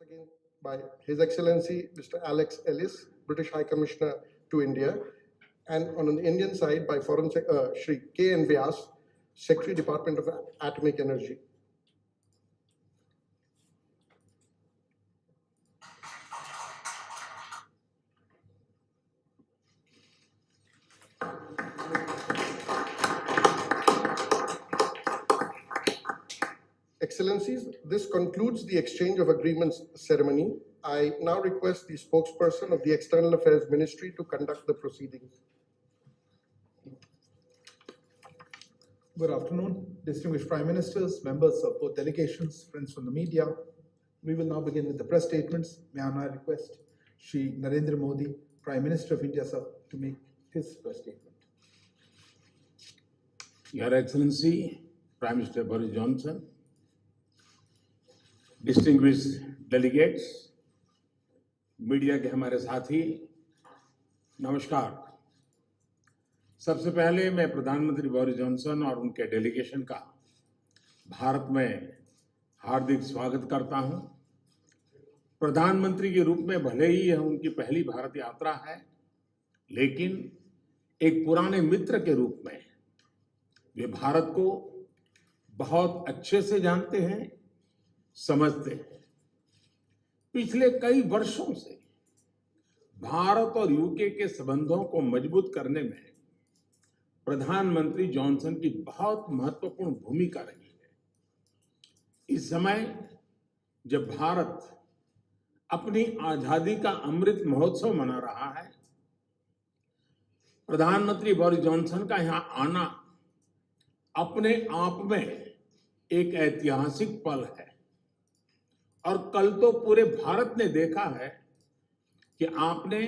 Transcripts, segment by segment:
again by His Excellency Mr. Alex Ellis, British High Commissioner to India, and on the Indian side by Foreign Shri K.N. Vyas, Secretary Department of Atomic Energy. Excellencies, this concludes the exchange of agreements ceremony. I now request the spokesperson of the External Affairs Ministry to conduct the proceedings. Good afternoon, distinguished Prime Ministers, members of both delegations, friends from the media. We will now begin with the press statements. May I now request Shri Narendra Modi, Prime Minister of India, sir, to make his press statement. Your Excellency, Prime Minister Boris Johnson, distinguished delegates, media के हमारे साथी, नमस्कार। सबसे पहले मैं प्रधानमंत्री Boris Johnson और उनके डेलीगेशन का भारत में हार्दिक स्वागत करता हूं। प्रधानमंत्री के रूप में भले ही यह उनकी पहली भारत यात्रा है, लेकिन एक पुराने मित्र के रूप में वे भारत को बहुत अच्छे से जानते हैं, समझते हैं। पिछले कई वर्षों से भारत और यूके के संबंधों को मजबूत करने में प्रधानमंत्री जॉनसन की बहुत महत्वपूर्ण भूमिका रही है। इस समय जब भारत अपनी आजादी का अमृत महोत्सव मना रहा है, प्रधानमंत्री बोरिस जॉनसन का यहां आना अपने आप में एक ऐतिहासिक पल है। और कल तो पूरे भारत ने देखा है कि आपने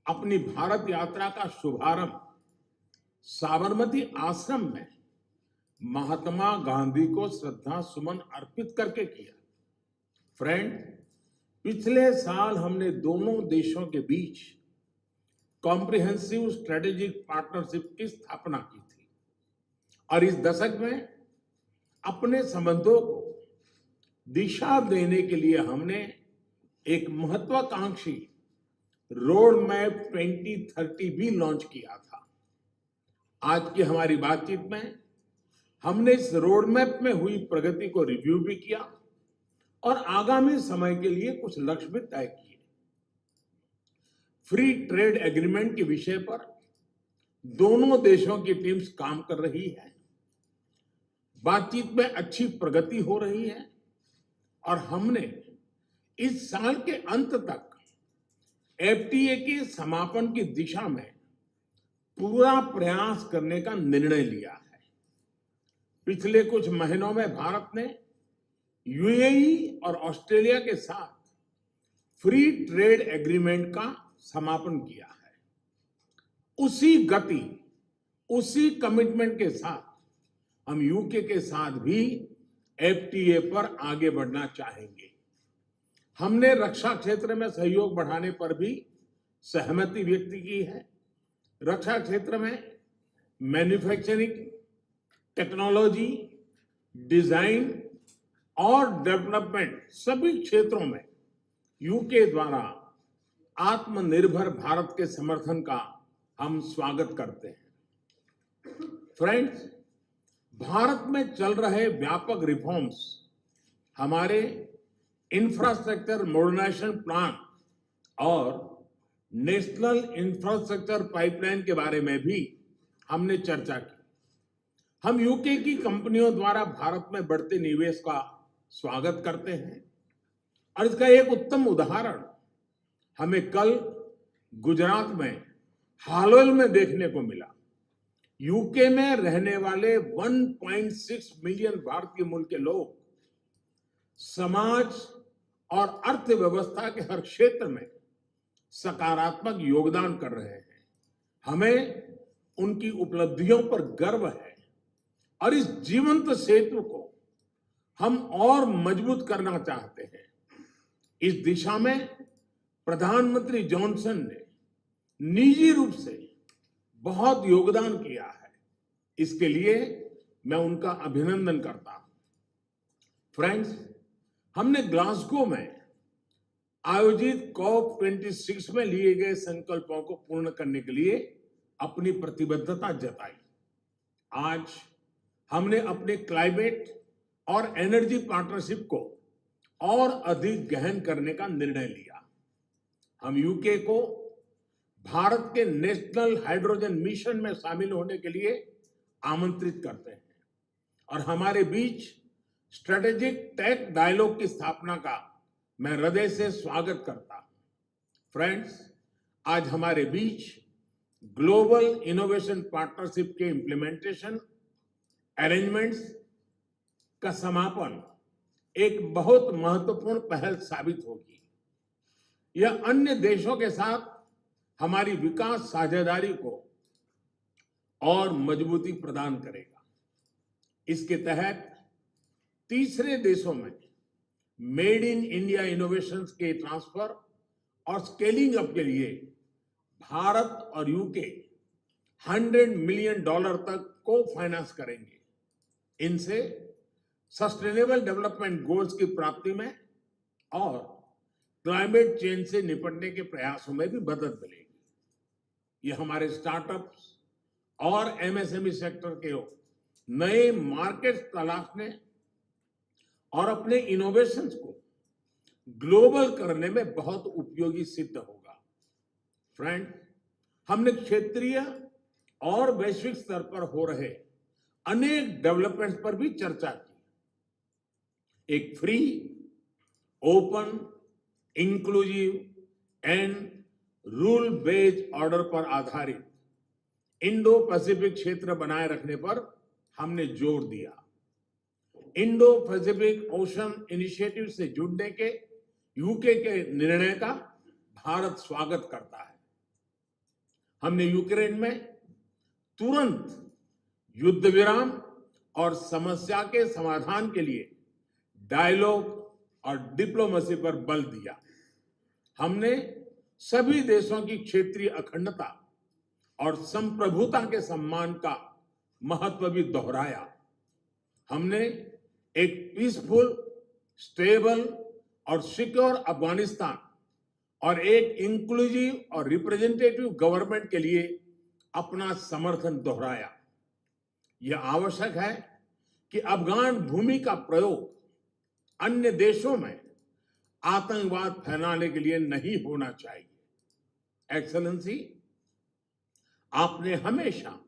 अपनी भारत यात्रा का शुभारंभ साबरमती आश्रम में महात्मा गांधी को श्रद्धा सुमन अर्पित करके किया। फ्रेंड, पिछले साल हमने दोनों देशों के बीच कॉम्प्रिहेंसिव स्ट्रेटेजिक पार्टनरशिप की स्थापना की थी और इस दशक में अपने संबंधों को दिशा देने के लिए हमने एक महत्वाकांक्षी रोड मैप 2030 भी लॉन्च किया था। आज की हमारी बातचीत में हमने इस रोड मैप में हुई प्रगति को रिव्यू भी किया और आगामी समय के लिए कुछ लक्ष्य भी तय किए। फ्री ट्रेड एग्रीमेंट के विषय पर दोनों देशों की टीम्स काम कर रही है। बातचीत में अच्छी प्रगति हो रही है और हमने इस साल के अंत तक एफटीए के समापन की दिशा में पूरा प्रयास करने का निर्णय लिया है। पिछले कुछ महीनों में भारत ने यूएई और ऑस्ट्रेलिया के साथ फ्री ट्रेड एग्रीमेंट का समापन किया है। उसी गति, उसी कमिटमेंट के साथ हम यूके के साथ भी एफटीए पर आगे बढ़ना चाहेंगे। हमने रक्षा क्षेत्र में सहयोग बढ़ाने पर भी सहमति व्यक्त की है। रक्षा क्षेत्र में मैन्युफैक्चरिंग, टेक्नोलॉजी, डिजाइन और डेवलपमेंट सभी क्षेत्रों में यूके द्वारा आत्मनिर्भर भारत के समर्थन का हम स्वागत करते हैं। फ्रेंड्स, भारत में चल रहे व्यापक रिफॉर्म्स हमारे इंफ्रास्ट्रक्चर मॉडर्नाइजेशन प्लान और नेशनल इंफ्रास्ट्रक्चर पाइपलाइन के बारे में भी हमने चर्चा की। हम यूके की कंपनियों द्वारा भारत में बढ़ते निवेश का स्वागत करते हैं और इसका एक उत्तम उदाहरण हमें कल गुजरात में हालोल में देखने को मिला। यूके में रहने वाले 1.6 मिलियन भारतीय मूल के लोग समाज और अर्थव्यवस्था के हर क्षेत्र में सकारात्मक योगदान कर रहे हैं। हमें उनकी उपलब्धियों पर गर्व है और इस जीवंत सेतु को हम और मजबूत करना चाहते हैं। इस दिशा में प्रधानमंत्री जॉनसन ने निजी रूप से बहुत योगदान किया है। इसके लिए मैं उनका अभिनंदन करता हूं। फ्रेंड्स, हमने ग्लासगो में आयोजित COP26 में लिए गए संकल्पों को पूर्ण करने के लिए अपनी प्रतिबद्धता जताई। आज हमने अपने क्लाइमेट और एनर्जी पार्टनरशिप को और अधिक गहन करने का निर्णय लिया। हम यूके को भारत के नेशनल हाइड्रोजन मिशन में शामिल होने के लिए आमंत्रित करते हैं और हमारे बीच स्ट्रेटेजिक टेक डायलॉग की स्थापना का मैं हृदय से स्वागत करता हूं। फ्रेंड्स, आज हमारे बीच ग्लोबल इनोवेशन पार्टनरशिप के इम्प्लीमेंटेशन अरेंजमेंट्स का समापन एक बहुत महत्वपूर्ण पहल साबित होगी। यह अन्य देशों के साथ हमारी विकास साझेदारी को और मजबूती प्रदान करेगा। इसके तहत तीसरे देशों में मेड इन इंडिया इनोवेशंस के ट्रांसफर और स्केलिंग अप के लिए भारत और यूके $100 मिलियन तक को फाइनेंस करेंगे। इनसे सस्टेनेबल डेवलपमेंट गोल्स की प्राप्ति में और क्लाइमेट चेंज से निपटने के प्रयासों में भी मदद मिलेगी। ये हमारे स्टार्टअप्स और एमएसएमई सेक्टर के नए मार्केट तलाशने और अपने इनोवेशंस को ग्लोबल करने में बहुत उपयोगी सिद्ध होगा। फ्रेंड, हमने क्षेत्रीय और वैश्विक स्तर पर हो रहे अनेक डेवलपमेंट्स पर भी चर्चा की। एक free, open, inclusive and rule based order पर आधारित इंडो पैसिफिक क्षेत्र बनाए रखने पर हमने जोर दिया। इंडो पैसिफिक ओशन इनिशिएटिव से जुड़ने के यूके के निर्णय का भारत स्वागत करता है। हमने यूक्रेन में तुरंत युद्ध विराम और समस्या के समाधान के लिए डायलॉग और डिप्लोमेसी पर बल दिया। हमने सभी देशों की क्षेत्रीय अखंडता और संप्रभुता के सम्मान का महत्व भी दोहराया। हमने एक पीसफुल, स्टेबल और सिक्योर अफगानिस्तान और एक इंक्लूसिव और रिप्रेजेंटेटिव गवर्नमेंट के लिए अपना समर्थन दोहराया। यह आवश्यक है कि अफगान भूमि का प्रयोग अन्य देशों में आतंकवाद फैलाने के लिए नहीं होना चाहिए। एक्सेलेंसी, आपने हमेशा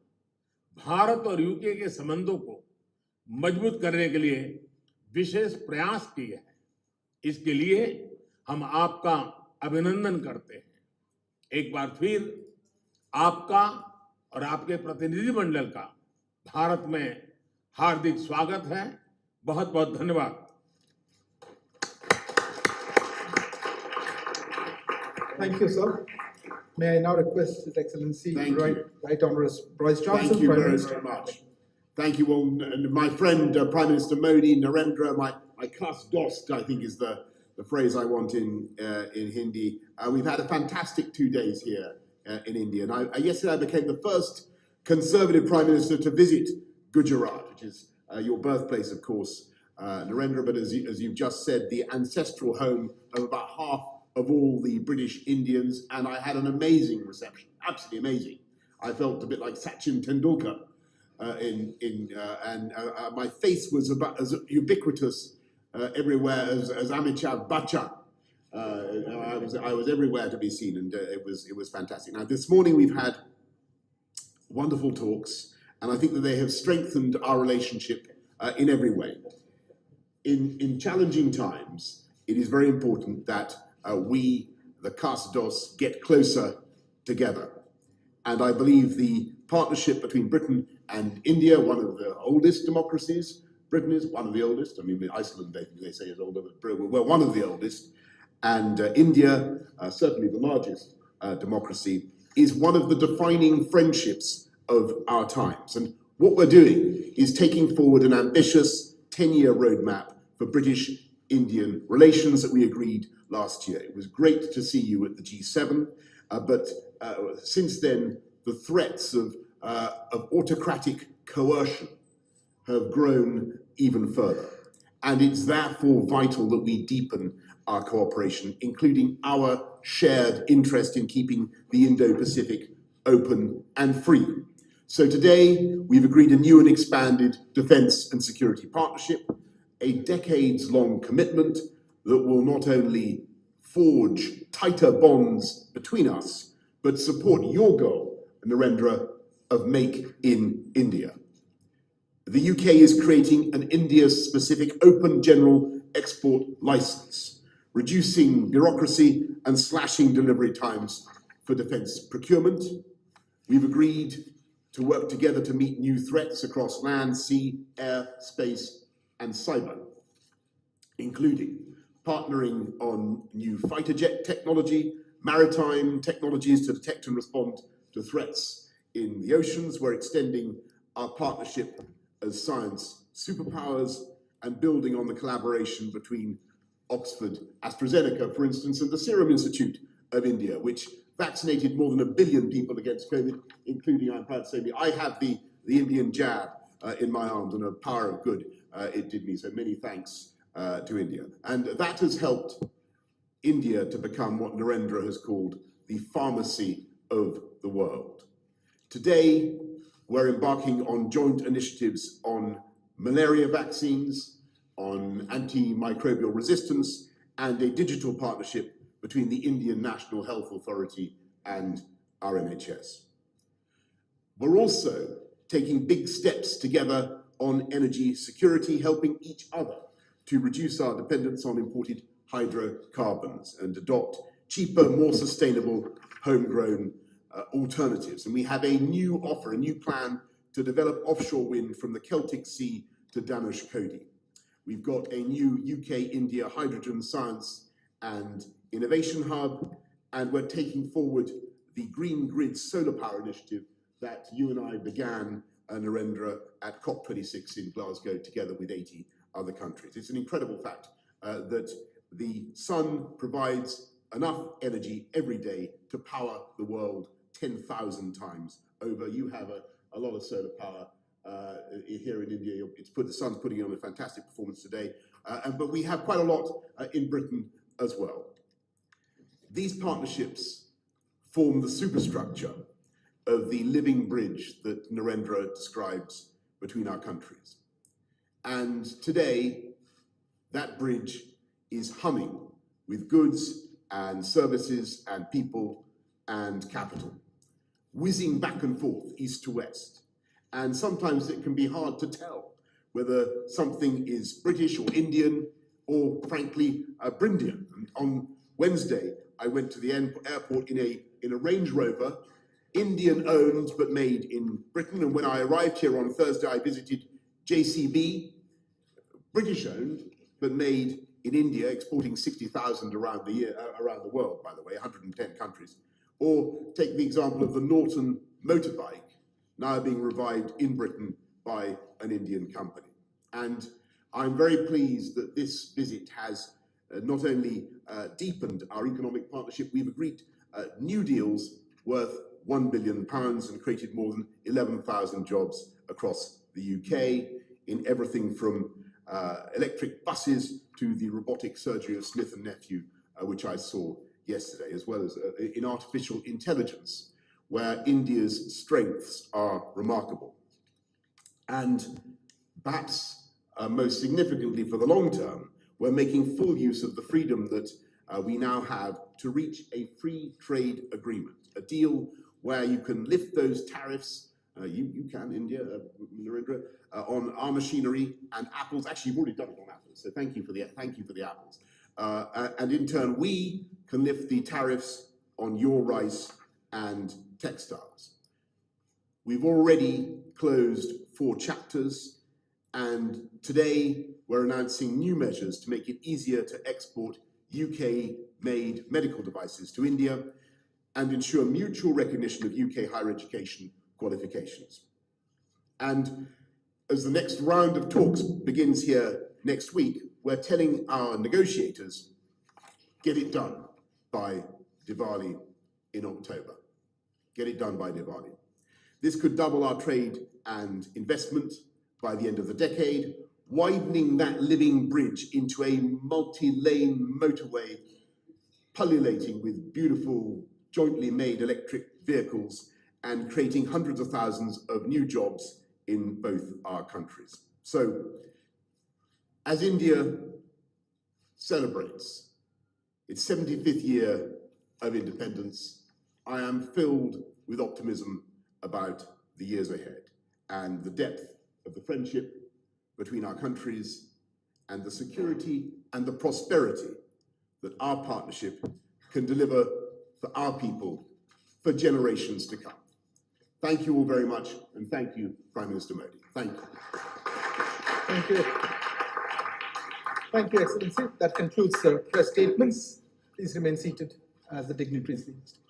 भारत और यूके के संबंधों को मजबूत करने के लिए विशेष प्रयास किए हैं। इसके लिए हम आपका अभिनंदन करते हैं। एक बार फिर आपका और आपके प्रतिनिधिमंडल का भारत में हार्दिक स्वागत है। बहुत बहुत धन्यवाद। Thank you, sir. May I now request His Excellency Thank you. Right Honourable Boris Johnson, Thank you Prime very, Minister. very much. Thank you all. And my friend, Prime Minister Modi, Narendra, my khas dost, I think is the phrase I want in Hindi. We've had a fantastic 2 days here in India. And yesterday I became the first Conservative Prime Minister to visit Gujarat, which is your birthplace, of course, Narendra, but as you've just said, the ancestral home of about half of all the British Indians, and I had an amazing reception, absolutely amazing. I felt a bit like Sachin Tendulkar, and my face was about as ubiquitous everywhere as Amitabh Bachchan. I was everywhere to be seen, and it was fantastic. Now this morning we've had wonderful talks, and I think that they have strengthened our relationship in every way. In challenging times, it is very important that we, the Khas-Dos, get closer together. And I believe the partnership between Britain and India, one of the oldest democracies, Britain is one of the oldest, I mean Iceland they say is older, but we're one of the oldest, and India, certainly the largest democracy, is one of the defining friendships of our times. And what we're doing is taking forward an ambitious 10-year roadmap for British-Indian relations that we agreed last year. It was great to see you at the G7, but since then, the threats of autocratic coercion have grown even further. And it's therefore vital that we deepen our cooperation, including our shared interest in keeping the Indo-Pacific open and free. So today, we've agreed a new and expanded defense and security partnership, a decades-long commitment that will not only forge tighter bonds between us, but support your goal, Narendra, of Make in India. The UK is creating an India-specific open general export license, reducing bureaucracy and slashing delivery times for defense procurement. We've agreed to work together to meet new threats across land, sea, air, space, and cyber, including partnering on new fighter jet technology, maritime technologies to detect and respond to threats in the oceans. We're extending our partnership as science superpowers and building on the collaboration between Oxford AstraZeneca, for instance, and the Serum Institute of India, which vaccinated more than 1 billion people against COVID, including, I'm proud to say, I have the Indian jab in my arms, and a power of good it did me. So many thanks to India. And that has helped India to become what Narendra has called the pharmacy of the world. Today, we're embarking on joint initiatives on malaria vaccines, on antimicrobial resistance, and a digital partnership between the Indian National Health Authority and our NHS. We're also taking big steps together on energy security, helping each other to reduce our dependence on imported hydrocarbons and adopt cheaper, more sustainable, homegrown alternatives. And we have a new offer, a new plan to develop offshore wind from the Celtic Sea to Dhanushkodi. We've got a new UK-India hydrogen science and innovation hub, and we're taking forward the Green Grid solar power initiative that you and I began, Narendra, at COP26 in Glasgow, together with 80 other countries. It's an incredible fact that the sun provides enough energy every day to power the world 10,000 times over. You have a lot of solar power here in India. The sun's putting on a fantastic performance today, but we have quite a lot in Britain as well. These partnerships form the superstructure of the living bridge that Narendra describes between our countries. And today, that bridge is humming with goods and services and people and capital, whizzing back and forth, east to west. And sometimes it can be hard to tell whether something is British or Indian or, frankly, Brindian. And on Wednesday, I went to the airport in a Range Rover, Indian-owned but made in Britain. And when I arrived here on Thursday, I visited JCB, British-owned but made in India, exporting 60,000 around the world, by the way, 110 countries. Or take the example of the Norton motorbike, now being revived in Britain by an Indian company. And I'm very pleased that this visit has not only deepened our economic partnership, we've agreed new deals worth £1 billion and created more than 11,000 jobs across the UK in everything from electric buses to the robotic surgery of Smith & Nephew, which I saw yesterday, as well as in artificial intelligence, where India's strengths are remarkable. And perhaps most significantly for the long term, we're making full use of the freedom that we now have to reach a free trade agreement, a deal where you can lift those tariffs, you can, India, Narendra, on our machinery and apples. Actually, you've already done it on apples, so thank you for the apples. And in turn, we can lift the tariffs on your rice and textiles. We've already closed 4 chapters, and today we're announcing new measures to make it easier to export UK-made medical devices to India and ensure mutual recognition of UK higher education qualifications. And as the next round of talks begins here next week, we're telling our negotiators, get it done by Diwali in October. Get it done by Diwali. This could double our trade and investment by the end of the decade, widening that living bridge into a multi-lane motorway pullulating with beautiful jointly made electric vehicles and creating hundreds of thousands of new jobs in both our countries. So, as India celebrates its 75th year of independence, I am filled with optimism about the years ahead and the depth of the friendship between our countries and the security and the prosperity that our partnership can deliver for our people for generations to come. Thank you all very much, and thank you, Prime Minister Modi. Thank you. Thank you. Thank you, Excellency. That concludes the press statements. Please remain seated as the dignitaries leave.